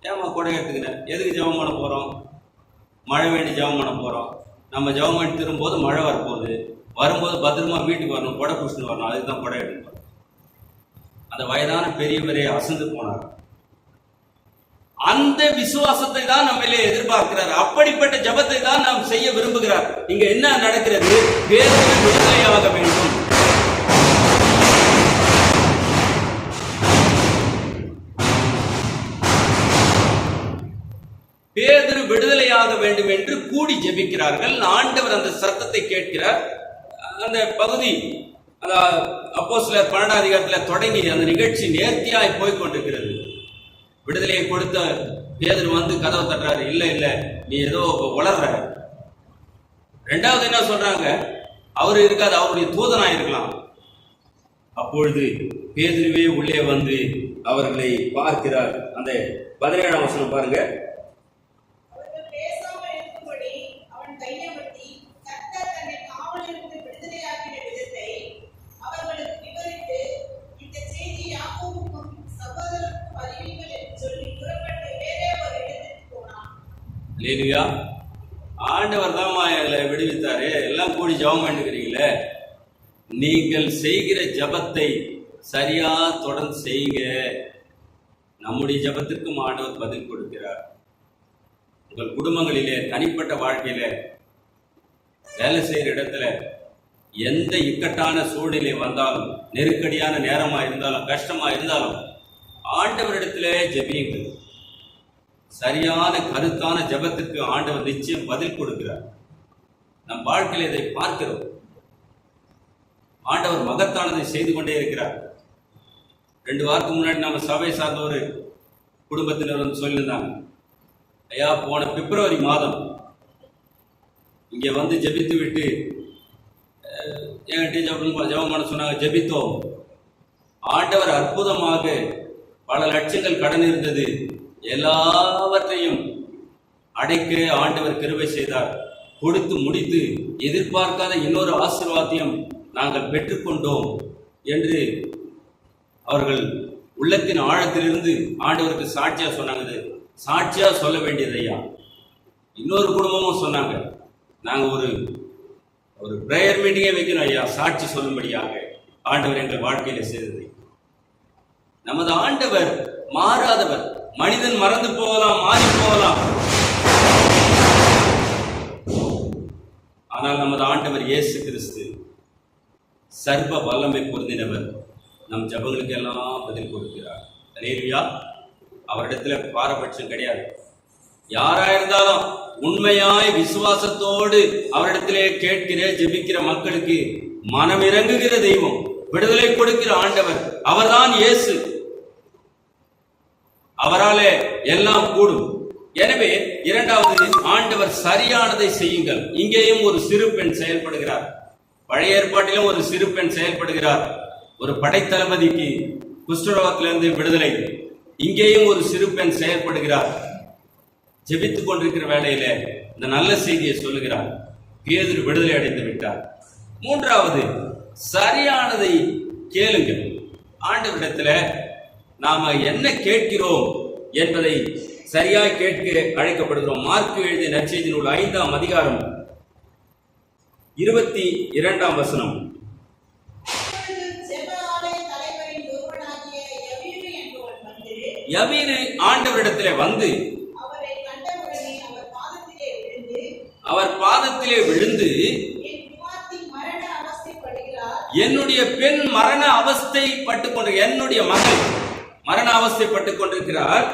ஏமா கொடை எடுத்துக்கிறேன், எதுக்கு ஜெபம் பண்ண போறோம்? மழை வேண்டி ஜெபம் பண்ண போறோம். நம்ம ஜெபம் பண்ணி திரும்போது மழை வரப்போகுது, வரும்போது பத்திரமா வீட்டுக்கு வரணும், கொடை புடிச்சுட்டு வரணும், அதுக்கு தான் கொடை எடுத்துட்டு போறோம். அந்த வயதான பெரியவரே அசந்து போனார். அந்த விசுவாசத்தை தான் நம்மளே எதிர்பார்க்கிறார். அப்படிப்பட்ட ஜெபத்தை தான் நாம் செய்ய விரும்புகிறார். இங்க என்ன நடக்கிறது? பேதுரு விடுதலையாக வேண்டும். பேதுரு விடுதலையாக வேண்டும் என்று கூடி ஜெபிக்கிறார்கள். ஆண்டவர் அந்த சத்தத்தை கேட்கிறார். அந்த பகுதி அப்போஸ்தலர் 12ஆம் அதிகாரத்தில் தொடங்கி அந்த நிகழ்ச்சி நேர்த்தியாய் போய்கொண்டிருக்கிறது. விடுதலையை கொடுத்த பேதுரு கதவை தட்டுறாரு. இல்ல இல்ல, நீ ஏதோ வளர்ற. ரெண்டாவது என்ன சொல்றாங்க? அவரு இருக்காது, அவருடைய தூதனா இருக்கலாம். அப்பொழுது பேதுருவே உள்ளே அவர்களை பார்க்கிறார். அந்த 17ஆம் வசனம் பாருங்க. ஆண்டவர் தான் விடுவித்தாரு. எல்லாம் கூடி ஜெபம் பண்ணுகிறீங்களே, நீங்கள் செய்கிற ஜெபத்தை சரியா தொடர்ந்து செய்யுங்க. நம்முடைய ஜெபத்திற்கும் ஆண்டவர் பதில் கொடுக்கிறார். உங்கள் குடும்பங்களிலே, தனிப்பட்ட வாழ்க்கையில, வேலை செய்கிற இடத்துல எந்த இக்கட்டான சூழ்நிலை வந்தாலும், நெருக்கடியான நேரமா இருந்தாலும், கஷ்டமா இருந்தாலும் ஆண்டவரிடத்துல ஜெபியுங்கள். சரியான கருத்தான ஜெபத்துக்கு ஆண்டவர் நிச்சயம் பதில் கொடுக்கிறார். நம் வாழ்க்கையில் இதை பார்க்கிறோம். ஆண்டவர் மகத்தானதை செய்து கொண்டே இருக்கிறார். 2 வாரத்துக்கு முன்னாடி நம்ம சபை சார்ந்த ஒரு குடும்பத்தினர் சொல்லியிருந்தாங்க, ஐயா போன பிப்ரவரி மாதம் இங்கே ஜெபித்து விட்டு என்கிட்ட ஜெபம் பண்ண சொன்னாங்க. ஜெபித்தோம். ஆண்டவர் அற்புதமாக பல லட்சங்கள் கடன் இருந்தது, எல்லாவற்றையும் அடைக்க ஆண்டவர் கிருபை செய்தார். கொடுத்து முடித்து எதிர்பார்க்காத இன்னொரு ஆசீர்வாதத்தையும் நாங்கள் பெற்றுக்கொண்டோம் என்று அவர்கள் உள்ளத்தின் ஆழத்திலிருந்து ஆண்டவருக்கு சாட்சியா சொன்னாங்க. சாட்சியா சொல்ல வேண்டியது ஐயா. இன்னொரு குடும்பமும் சொன்னாங்க, நாங்க ஒரு பிரேயர் மீட்டிங்கே வைக்கணும் ஐயா, சாட்சி சொல்லும்படியாக ஆண்டவர் எங்கள் வாழ்க்கையில செய்தது. நமது ஆண்டவர் மாறாதவர். மனிதன் மறந்து போகலாம், மாறி போகலாம், ஆனால் நமது ஆண்டவர் இயேசு கிறிஸ்து சர்வ வல்லமை பொருந்தினவர். நம் ஜெபங்களுக்கு எல்லாம் பதில் கொடுக்கிறார். அல்லேலூயா. அவரிடத்துல பாரபட்சம் கிடையாது. யாரா இருந்தாலும் உண்மையாய் விசுவாசத்தோடு அவரிடத்திலே கேட்கிற ஜெபிக்கிற மக்களுக்கு மனம் இறங்குகிற தெய்வம், விடுதலை கொடுக்கிற ஆண்டவர் அவர்தான் இயேசு. அவராலே எல்லாம் கூடும். எனவே இரண்டாவது, ஆண்டவர் சரியானதை செய்யுங்கள். இங்கேயும் ஒரு சிறு பெண் செயல்படுகிறார். பழைய ஏற்பாட்டிலும் ஒரு சிறு பெண் செயல்படுகிறார். ஒரு படைத்தளபதிக்கு குஷ்டரோகத்திலிருந்து விடுதலை. இங்கேயும் ஒரு சிறு பெண் செயல்படுகிறார். ஜெபித்துக் கொண்டிருக்கிற வேளையில இந்த நல்ல செய்தியை சொல்லுகிறார். பேதுரு விடுதலை அடைந்து விட்டார். மூன்றாவது, சரியானதை கேளுங்கள். ஆண்டவரிடத்துல நாம என்ன கேட்கிறோம் என்பதை சரியாய் கேட்க அழைக்கப்படுகிறோம். மார்க்கு எழுதிய நற்செய்தி நூல் 5ஆம் அதிகாரம் 22ஆம் வசனம். யவீரு ஆண்டவரிடத்திலே வந்து அவர் பாதத்திலே விழுந்து, என்னுடைய பெண் மரண அவஸ்தைப்பட்டுக் கொண்டு, என்னுடைய மகள் மரண அவஸ்தைப்பட்டுக் கொண்டிருக்கிறார்.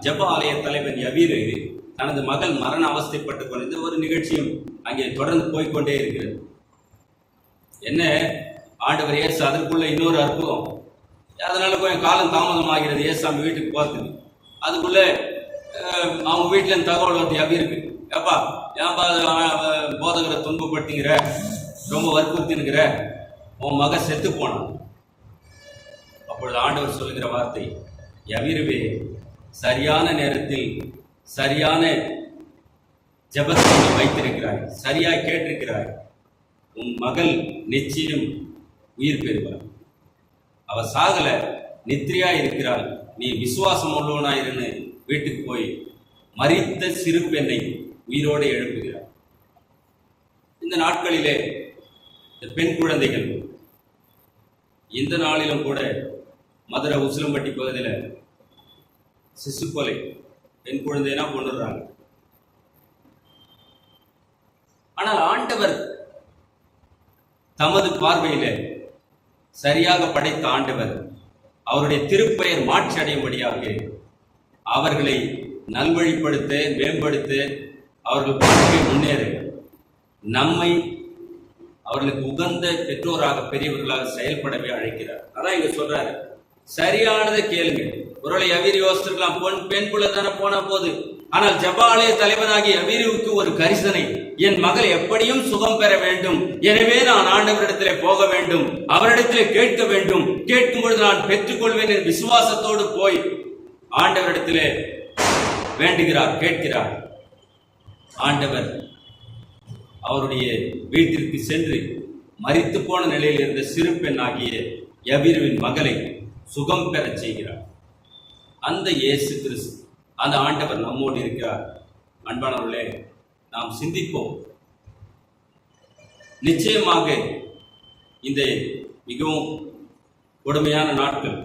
ஜெப ஆலய தலைவன் யவீரு தனது மகள் மரண அவஸ்தைப்பட்டுக் கொண்டு ஒரு நிகழ்ச்சியும் அங்கே தொடர்ந்து போய்கொண்டே இருக்கிறது. என்ன ஆண்டவர் இயேசு அதற்குள்ள இன்னொரு அற்புதம். அதனால கொஞ்சம் காலம் தாமதமாகிறது இயேசாமி வீட்டுக்கு போறதுக்கு. அதுக்குள்ள அவங்க வீட்டுல தகவல் வந்து யவீருக்கு, ஏப்பா ஏன்பா போதகரை துன்பப்படுத்திங்கிற, ரொம்ப வற்புறுத்தினுங்கிற, உன் மக செத்து போனான். அப்பொழுது ஆண்டவர் சொல்லுகிற வார்த்தை, யவீருவே, சரியான நேரத்தில் சரியான ஜெபத்தை வைத்திருக்கிறாய், சரியாய் கேட்டிருக்கிறாய். உன் மகள் நிச்சயம் உயிர் பெறுவார். அவ சாகல, நித்திரையா இருக்கிறாள். நீ விசுவாசம் உள்ளவனாயிருந்து வீட்டுக்கு போய் மரித்த சிறு பெண்ணை உயிரோடு எழுப்புகிறார். இந்த நாட்களிலே இந்த பெண் குழந்தைகள், இந்த நாளிலும் கூட மதுரை உசிலம்பட்டி பகுதியில் சிசு கொலை, பெண் குழந்தைனா கொண்டுடுறாங்க. ஆனால் ஆண்டவர் தமது பார்வையில சரியாக படைத்த ஆண்டவர் அவருடைய திருப்பெயர் மாற்றி அடையும்படியாக அவர்களை நல்வழிப்படுத்த, மேம்படுத்த, அவர்கள் வாழ்க்கை முன்னேற நம்மை அவர்களுக்கு உகந்த பெற்றோராக, பெரியவர்களாக செயல்படவே அழைக்கிறார். அதான் இங்க சொல்றாரு, சரியானதை கேளுங்க. ஒருவேளை யவீரு யோசிச்சிருக்கலாம், பெண் பிள்ளை தானே போன போது. ஆனால் ஜெபாலய தலைவனாகிய யவீருவுக்கு ஒரு கரிசனை, என் மகள் எப்படியும் சுகம் பெற வேண்டும், எனவே நான் ஆண்டவரிடத்திலே போக வேண்டும், அவரிடத்திலே கேட்க வேண்டும், கேட்கும் பொழுது நான் பெற்றுக்கொள்வேன் என் விசுவாசத்தோடு போய் ஆண்டவரிடத்திலே வேண்டுகிறார், கேட்கிறார். ஆண்டவர் அவருடைய வீட்டிற்கு சென்று மரித்து போன நிலையில் இருந்த சிறு பெண்ணாகிய யவீருவின் மகளை சுகம் பெற செய்கிறார். அந்த இயேசு கிறிஸ்து, அந்த ஆண்டவர் நம்மோடு இருக்கிறார். அன்பானவர்களே, நாம் சிந்திப்போம். நிச்சயமாக இந்த மிகவும் கொடுமையான நாட்கள்,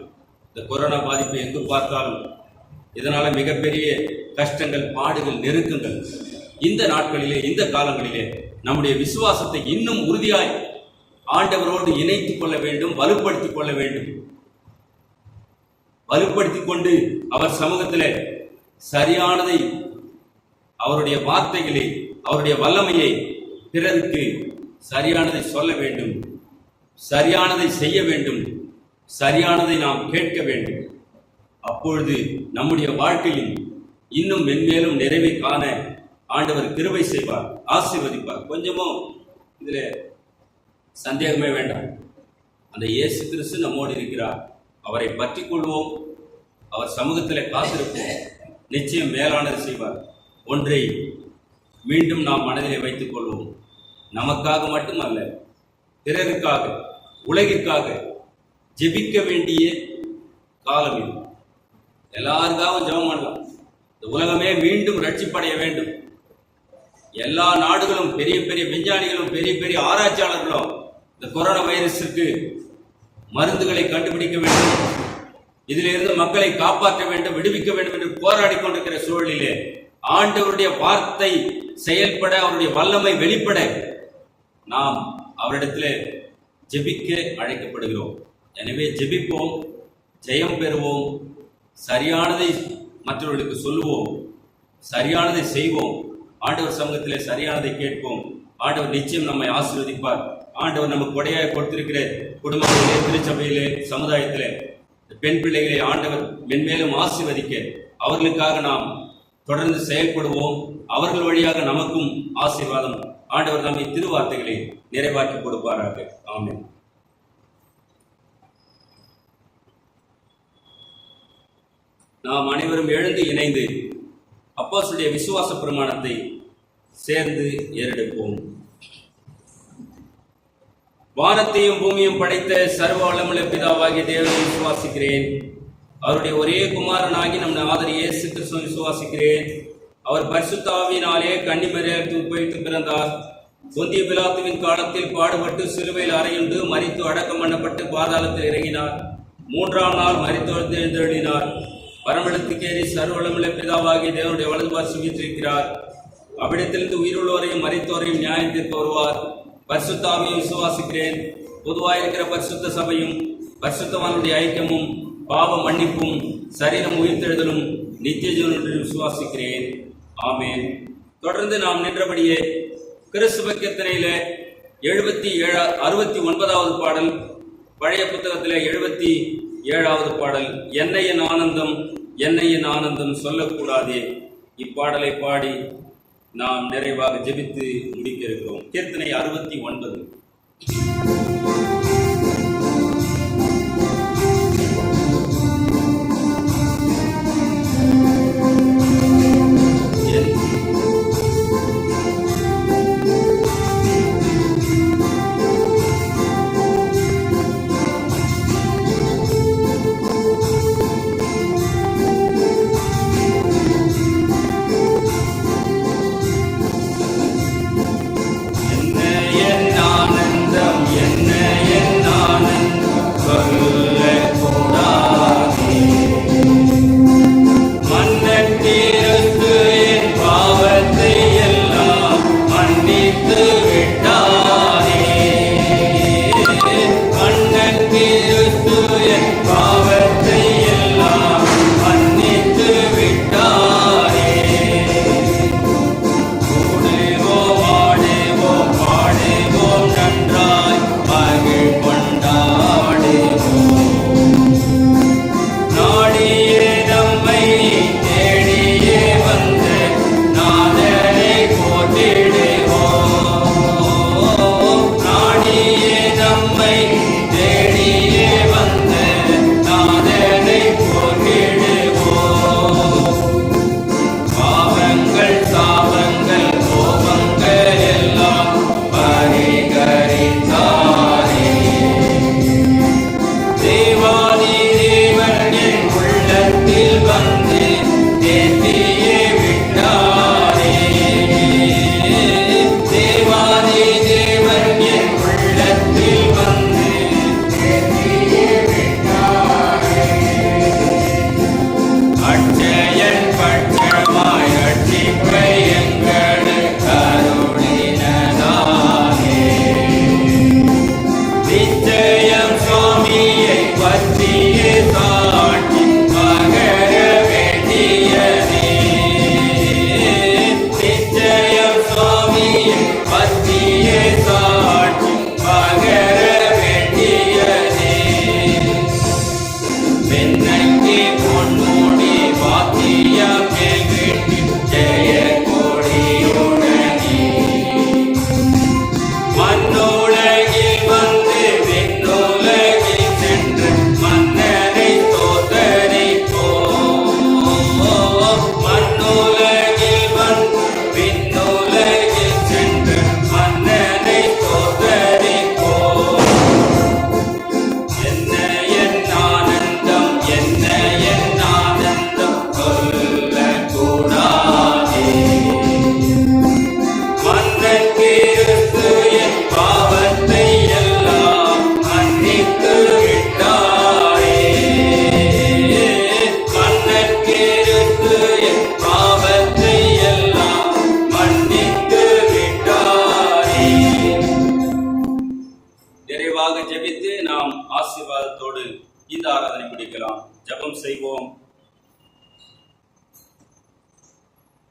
இந்த கொரோனா பாதிப்பை எங்கு பார்த்தாலும் இதனால மிகப்பெரிய கஷ்டங்கள், பாடுகள், நெருக்கங்கள். இந்த நாட்களிலே, இந்த காலங்களிலே நம்முடைய விசுவாசத்தை இன்னும் உறுதியாய் ஆண்டவரோடு இணைத்துக் கொள்ள வேண்டும், வலுப்படுத்திக் கொள்ள வேண்டும். வலுப்படுத்திக் கொண்டு அவர் சமூகத்திலே சரியானதை, அவருடைய வார்த்தைகளை, அவருடைய வல்லமையை பிறருக்கு சரியானதை சொல்ல வேண்டும், சரியானதை செய்ய வேண்டும், சரியானதை நாம் கேட்க வேண்டும். அப்பொழுது நம்முடைய வாழ்க்கையில் இன்னும் மென்மேலும் நிறைவை காண ஆண்டவர் கிருபை செய்வார், ஆசீர்வதிப்பார். கொஞ்சமும் இதுல சந்தேகமே வேண்டாம். அந்த இயேசு கிறிஸ்து நம்மோடு இருக்கிறார். அவரை பற்றி கொள்வோம், அவர் சமூகத்தில் காத்திருப்போம். நிச்சயம் மேலானது செய்வார். ஒன்றை மீண்டும் நாம் மனதிலே வைத்துக் கொள்வோம். நமக்காக மட்டுமல்ல, பிறருக்காக, உலகிற்காக ஜெபிக்க வேண்டிய காலம் இது. எல்லாருக்காகவும் ஜெபம் பண்ணலாம். இந்த உலகமே மீண்டும் ரட்சிப்படைய வேண்டும். எல்லா நாடுகளும், பெரிய பெரிய விஞ்ஞானிகளும், பெரிய பெரிய ஆராய்ச்சியாளர்களும் இந்த கொரோனா வைரஸுக்கு மருந்துகளை கண்டுபிடிக்க வேண்டும், இதிலிருந்து மக்களை காப்பாற்ற வேண்டும், விடுவிக்க வேண்டும் என்று போராடி கொண்டிருக்கிற சூழலிலே ஆண்டவருடைய வார்த்தை செயல்பட, அவருடைய வல்லமை வெளிப்பட நாம் அவரிடத்தில் ஜெபிக்க அழைக்கப்படுகிறோம். எனவே ஜெபிப்போம், ஜெயம் பெறுவோம், சரியானதை மற்றவர்களுக்கு சொல்லுவோம், சரியானதை செய்வோம். ஆண்டவர் சமூகத்திலே சரியானதை கேட்போம். ஆண்டவர் நிச்சயம் நம்மை ஆசீர்வதிப்பார். ஆண்டவர் நமக்கு கொடையாக கொடுத்திருக்கிற குடும்பத்திலே, திருச்சபையிலே, சமுதாயத்திலே பெண் பிள்ளைகளை ஆண்டவர் மென்மேலும் ஆசீர்வதிக்க அவர்களுக்காக நாம் தொடர்ந்து செயல்படுவோம். அவர்கள் வழியாக நமக்கும் ஆசீர்வாதம். ஆண்டவர் நம்மை திருவார்த்தைகளை நிறைவாக்கி கொடுப்பாராக. ஆமென். நாம் அனைவரும் எழுந்து இணைந்து அப்போஸ்தலருடைய விசுவாச பிரமாணத்தை சேர்ந்து ஏறெடுப்போம். வானத்தையும் பூமியும் படைத்த சர்வ வல்லமுள்ள பிதாவாகிய தேவனை விசுவாசிக்கிறேன். அவருடைய ஒரே குமாரனாகி நம் ஆதர் இயேசு கிறிஸ்துவை விசுவாசிக்கிறேன். அவர் பரிசுத்த ஆவியினாலே கன்னிமரியாளுக்கு உட்பவித்து பிறந்தார். பொந்திய பிலாத்துவின் காலத்தில் பாடுபட்டு சிலுவையில் அறையுண்டு மரித்து அடக்கம் பண்ணப்பட்டு பாதாளத்தில் இறங்கினார். 3ஆம் நாள் மரித்து எழுந்தருளினார். பரமண்டலத்துக்கேறி சர்வ வல்லமுள்ள பிதாவாகிய தேவனுடைய வலது பார்சத்தில் வீற்றிருக்கிறார். அவ்விடத்திலிருந்து உயிருள்ளோரையும் மரித்தோரையும் நியாயம் தீர்க்க வருவார். பரிசுத்த ஆவியை விசுவாசிக்கிறேன். பொதுவாயிருக்கிற பரிசுத்த சபையும் பரிசுத்தவானுடைய ஐக்கியமும் பாவ மன்னிப்பும் சரீரம் உயிர்த்தெழுதலும் நித்திய ஜீவனுடன் விசுவாசிக்கிறேன். ஆமென். தொடர்ந்து நாம் நின்றபடியே கிறிஸ்துவ கீர்த்தனையில 69வது பாடல், பழைய புத்தகத்தில் 77வது பாடல், என்னை என் ஆனந்தம் என்னை என் ஆனந்தம் சொல்லக்கூடாதே, இப்பாடலை பாடி நாம் நிறைவாக ஜெபித்து முடிக்க இருக்கிறோம். கீர்த்தனை 69.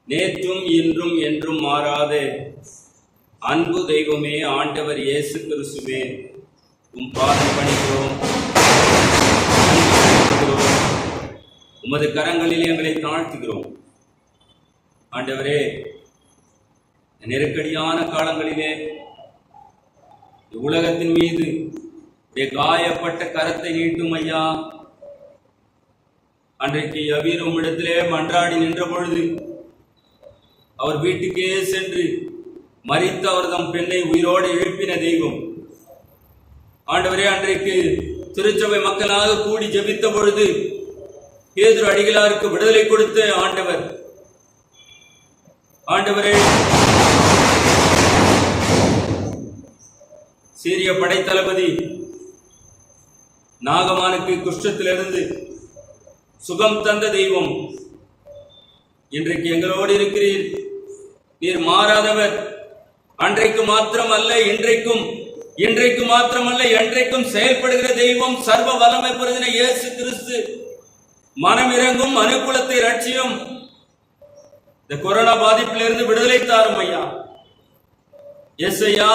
நேற்றும் இன்றும் என்றும் மாறாத அன்பு தெய்வமே, ஆண்டவர் இயேசு கிறிஸ்துவே, உம் பாதம் பணிகிறோம், உமது கரங்களில் எங்களை தாழ்த்துகிறோம். ஆண்டவரே, நெருக்கடியான காலங்களிலே உலகத்தின் மீது காயப்பட்ட கரத்தை நீட்டும் ஐயா. அன்றைக்கு யவீர் உம்மிடத்திலே மன்றாடி நின்ற பொழுது அவர் வீட்டுக்கே சென்று மரித்த அவர் தம் பெண்ணை உயிரோடு எழுப்பின தெய்வம். ஆண்டவரே, அன்றைக்கு திருச்சபை மக்களாக கூடி ஜெபித்த பொழுது பேதுரு அடிகளாருக்கு விடுதலை கொடுத்த ஆண்டவர். ஆண்டவரே, சீரிய படைத்தளபதி நாகமானுக்கு குஷ்டத்திலிருந்து சுகம் தந்த தெய்வம், இன்றைக்கு எங்களோடு இருக்கிறீர். நீர் மாறாதவர். அன்றைக்கு மாத்திரமல்ல, இன்றைக்கு மாத்திரமல்ல, என்றைக்கும் செயல்படுகிற தெய்வம், சர்வ வல்லமை பொருந்தின இயேசு கிறிஸ்து. மனம் இறங்கும், மனுக்குலத்தை ரட்சியும். இந்த கொரோனா பாதிப்பிலிருந்து விடுதலை தாரும் ஐயா. எஸ் ஐயா,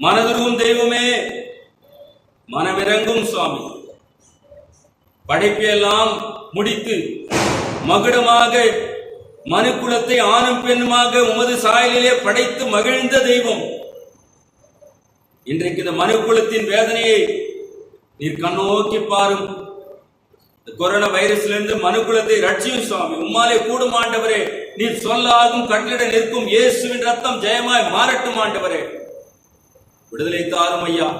மனதுருகும் தெய்வமே, மனமிறங்கும் சுவாமி. படைப்பையெல்லாம் முடித்து மகுடமாக மனுக்குலத்தை ஆணும் பெண்ணுமாக உமது சாயலிலே படைத்து மகிழ்ந்த தெய்வம், இன்றைக்கு இந்த மனுக்குலத்தின் வேதனையை நீர் கண்ணோக்கி பாரும். கொரோனா வைரஸிலிருந்து மனுக்குலத்தை ரட்சியும் சுவாமி. உம்மாலே கூடும் ஆண்டவரே. நீர் சொல்லாகும் கட்டளிட நிற்கும் இயேசுவின் ரத்தம் ஜெயமாய் மாறட்டும் ஆண்டவரே. விடுதலை தாரும் ஐயா.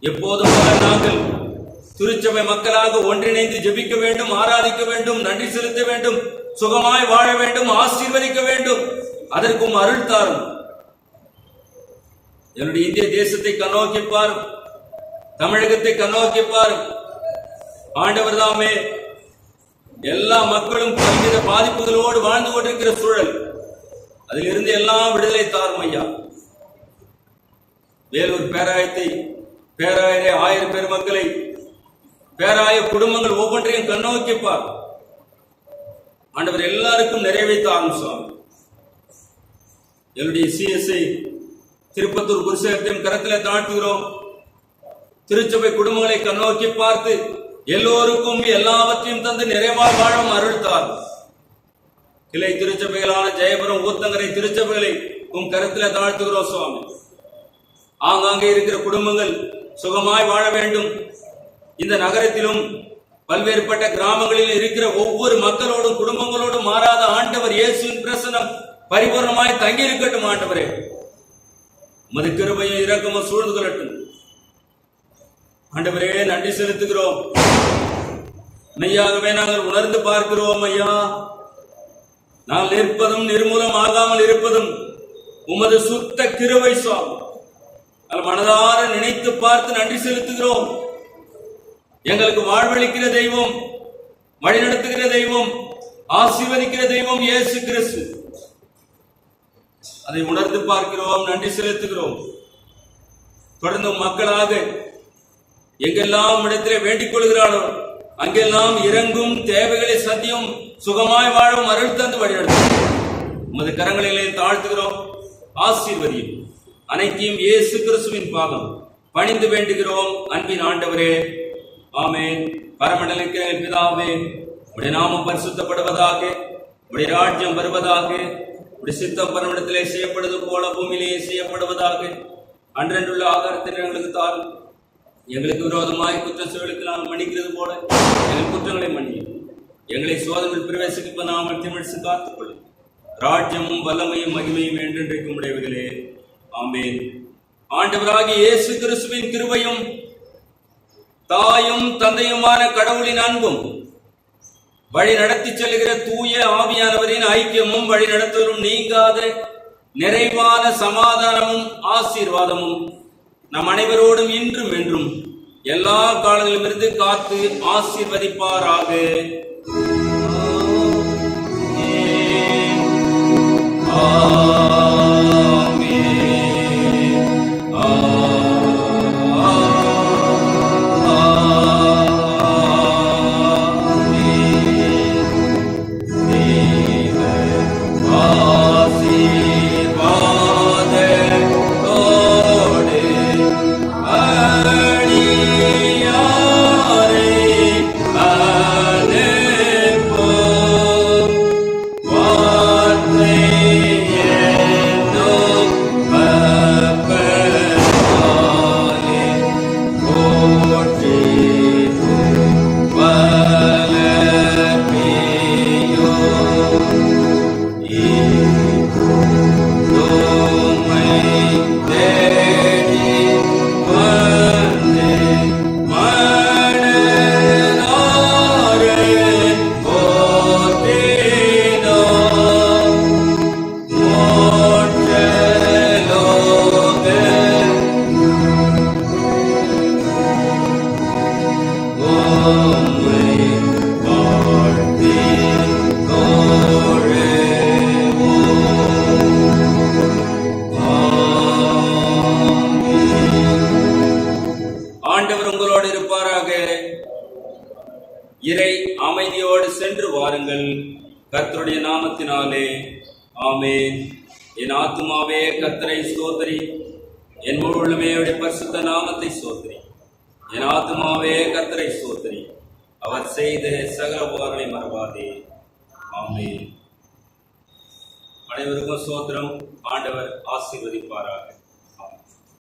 எப்போதும் நாங்கள் திருச்சபை மக்களாக ஒன்றிணைந்து ஜெபிக்க வேண்டும், ஆராதிக்க வேண்டும், நன்றி செலுத்த வேண்டும், சுகமாய் வாழ வேண்டும், ஆசீர்வதிக்க வேண்டும். அதற்கும் அருள் தாரும். என்னுடைய இந்திய தேசத்தை கண்ணோக்கி பாரும், தமிழகத்தை கண்ணோக்கி பாரும் ஆண்டவர் தாமே. எல்லா மக்களும் பல்வேறு பாதிப்புகளோடு வாழ்ந்து கொண்டிருக்கிற சூழல், அதிலிருந்து எல்லாம் விடுதலை தாரும் ஐயா. வேலூர் பேராயரை 1000 பெருமக்களை, பேராய குடும்பங்கள் ஒவ்வொன்றையும் கண்ணோக்கிப்பார் ஆண்டவர். எல்லாருக்கும் நிறைவேற்றாரும் சுவாமி. என்னுடைய சிஎஸ்ஐ திருப்பத்தூர் குருசேகத்தையும் கரத்தில் தாழ்த்துகிறோம். திருச்சபை குடும்பங்களை கண்ணோக்கி பார்த்து எல்லோருக்கும் எல்லாவற்றையும் தந்து நிறைவாக வாழும் அருள் தாரும். கிளை திருச்சபைகளான ஜெயபுரம், ஊத்தங்கரை திருச்சபைகளை உம் கரத்தில் தாழ்த்துகிறோம் சுவாமி. ஆங்காங்கே இருக்கிற குடும்பங்கள் சுகமாய் வாழ வேண்டும். இந்த நகரத்திலும் பல்வேறுபட்ட கிராமங்களில் இருக்கிற ஒவ்வொரு மக்களோடும் குடும்பங்களோடும் மாறாத ஆண்டவர் இயேசுவின் பிரசன்னம் பரிபூர்ணமாய் தங்கி இருக்கட்டும் ஆண்டவரே. உமது கிருபையை இரக்கமும் சூழ்ந்து கொள்ளட்டும் ஆண்டவரே. நன்றி செலுத்துகிறோம். மெய்யாகவே நாங்கள் உணர்ந்து பார்க்கிறோம் ஐயா. நாங்கள் நிற்பதும் நிர்மூலம் ஆகாமல் இருப்பதும் உமது சுத்த கிருபை சுவாமி. மனதார நினைத்து பார்த்து நன்றி செலுத்துகிறோம். எங்களுக்கு வாழ்வளிக்கிற தெய்வம், வழிநடத்துகிற தெய்வம், ஆசீர்வதிக்கிற தெய்வம் இயேசு கிறிஸ்து. அதை உணர்ந்து பார்க்கிறோம், நன்றி செலுத்துகிறோம். தொடர்ந்து மக்களாக எங்கெல்லாம் இடத்திலே வேண்டிக் கொள்கிறாரோ அங்கெல்லாம் இறங்கும், தேவைகளை சத்தியம், சுகமாய் வாழும் அருள் தந்து வழிநடத்தும் உமது கரங்களிலே தாழ்த்துகிறோம். ஆசீர்வதியும். அனைத்தையும் இயேசு கிறிஸ்துவின் பாதம் பணிந்து வேண்டுகிறோம் அன்பின் ஆண்டவரே. ஆமென். பரமண்டலிக்கிற பிதாவே, உடைய நாமம் பரிசுத்தப்படுவதாக, உடைய ராஜ்யம் வருவதாக, உடைய சித்தம் பரமண்டத்திலே செய்யப்படுவது போல பூமியிலே செய்யப்படுவதாக. அன்றென்றுள்ள ஆதாரத்தை எங்களுக்கு தாரும். எங்களுக்கு விரோதமாய் குற்றம் செயலுக்கு நாங்கள் மன்னிக்கிறது போல எங்கள் குற்றங்களை மன்னியும். எங்களை சோதனையில் பிரவேசிக்க நாமல் திமிழ்ச்சி காத்துக்கொள்ளும். ராஜ்யமும் வல்லமையும் மகிமையும் என்றென்றைக்கும் உடையவர்களே. ஆமென். ஆண்டவராகிய இயேசு கிறிஸ்துவின் கிருபையும் தாயும் தந்தையுமான கடவுளின் அன்பும் வழி நடத்தி செல்கிற தூய ஆவியானவரின் ஐக்கியமும் வழி நடத்தலும் நீங்காத நிறைவான சமாதானமும் ஆசீர்வாதமும் நம் அனைவரோடும் இன்றும் என்றும் எல்லா காலங்களிலும் இருந்து காத்து ஆசீர்வதிப்பாராக. இறை அமைதியோடு சென்று வாருங்கள். கர்த்தருடைய நாமத்தினாலே ஆமென். என் ஆத்துமாவே கர்த்தரை ஸ்தோத்திரி, என் முழு உள்ளமே அவருடைய பரிசுத்த நாமத்தை ஸ்தோத்திரி. என் ஆத்துமாவே கர்த்தரை ஸ்தோத்திரி, அவர் செய்த சகல உபகாரங்களை மறவாதே. ஆமென். அனைவருக்கும் ஸ்தோத்திரம். ஆண்டவர் ஆசீர்வதிப்பாராக.